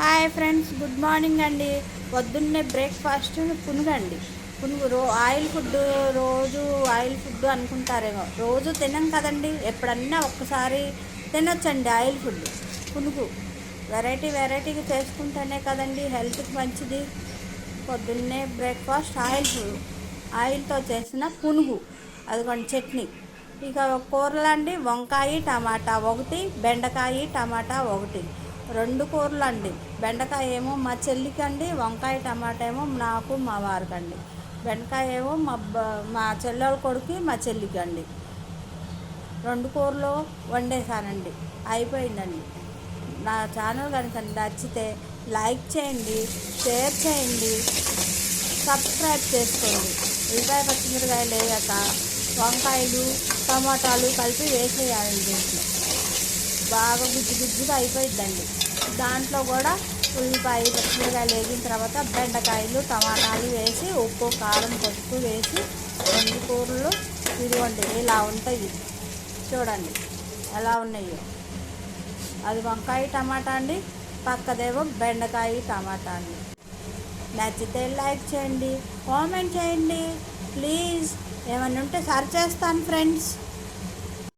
Hi friends, good morning అండి. పొద్దున్నే breakfast పునుగండి. పునుగు oil food, రోజు ఆయిల్ ఫుడ్ అనుకుంటారేమో. రోజు తినం కదండి, ఎప్పుడన్నా ఒక్కసారి తినొచ్చండి ఆయిల్ ఫుడ్. పునుగు వెరైటీగా చేసుకుంటేనే కదండి హెల్త్కి మంచిది. పొద్దున్నే బ్రేక్ఫాస్ట్ ఆయిల్తో చేసిన పునుగు, అదిగోండి చట్నీ. ఇక కూరలండి, వంకాయ టమాటా ఒకటి, బెండకాయ టమాటా ఒకటి, రెండు కూరలు అండి. బెండకాయ ఏమో మా చెల్లికి అండి, వంకాయ టమాటా ఏమో నాకు మా వారికి అండి. బెండకాయ ఏమో మా చెల్లెల కొడుకు మా చెల్లికి అండి. రెండు కూరలు వండేసానండి, అయిపోయిందండి. నా ఛానల్ కనుక నచ్చితే లైక్ చేయండి, షేర్ చేయండి, సబ్స్క్రైబ్ చేసుకోండి. ఉల్లిపాయ పచ్చిమిరకాయలు వేయాక వంకాయలు టమాటాలు కలిపి వేసేయాలండి. దీంట్లో బాగా గుజ్జుగా అయిపోయిద్దండి. దాంట్లో కూడా ఉల్లిపాయ పచ్చిమిరకాయలు వేగిన తర్వాత బెండకాయలు టమాటాలు వేసి ఉప్పు కారం పసుపు వేసి రెండు కూరలు ఇదిగోండి ఇలా ఉంటాయి. చూడండి ఎలా ఉన్నాయో. అది వంకాయ టమాటా అండి, పక్కదేమో బెండకాయ టమాటా అండి. నచ్చితే లైక్ చేయండి, కామెంట్ చేయండి ప్లీజ్. ఏమన్నా ఉంటే సరి చేస్తాను ఫ్రెండ్స్.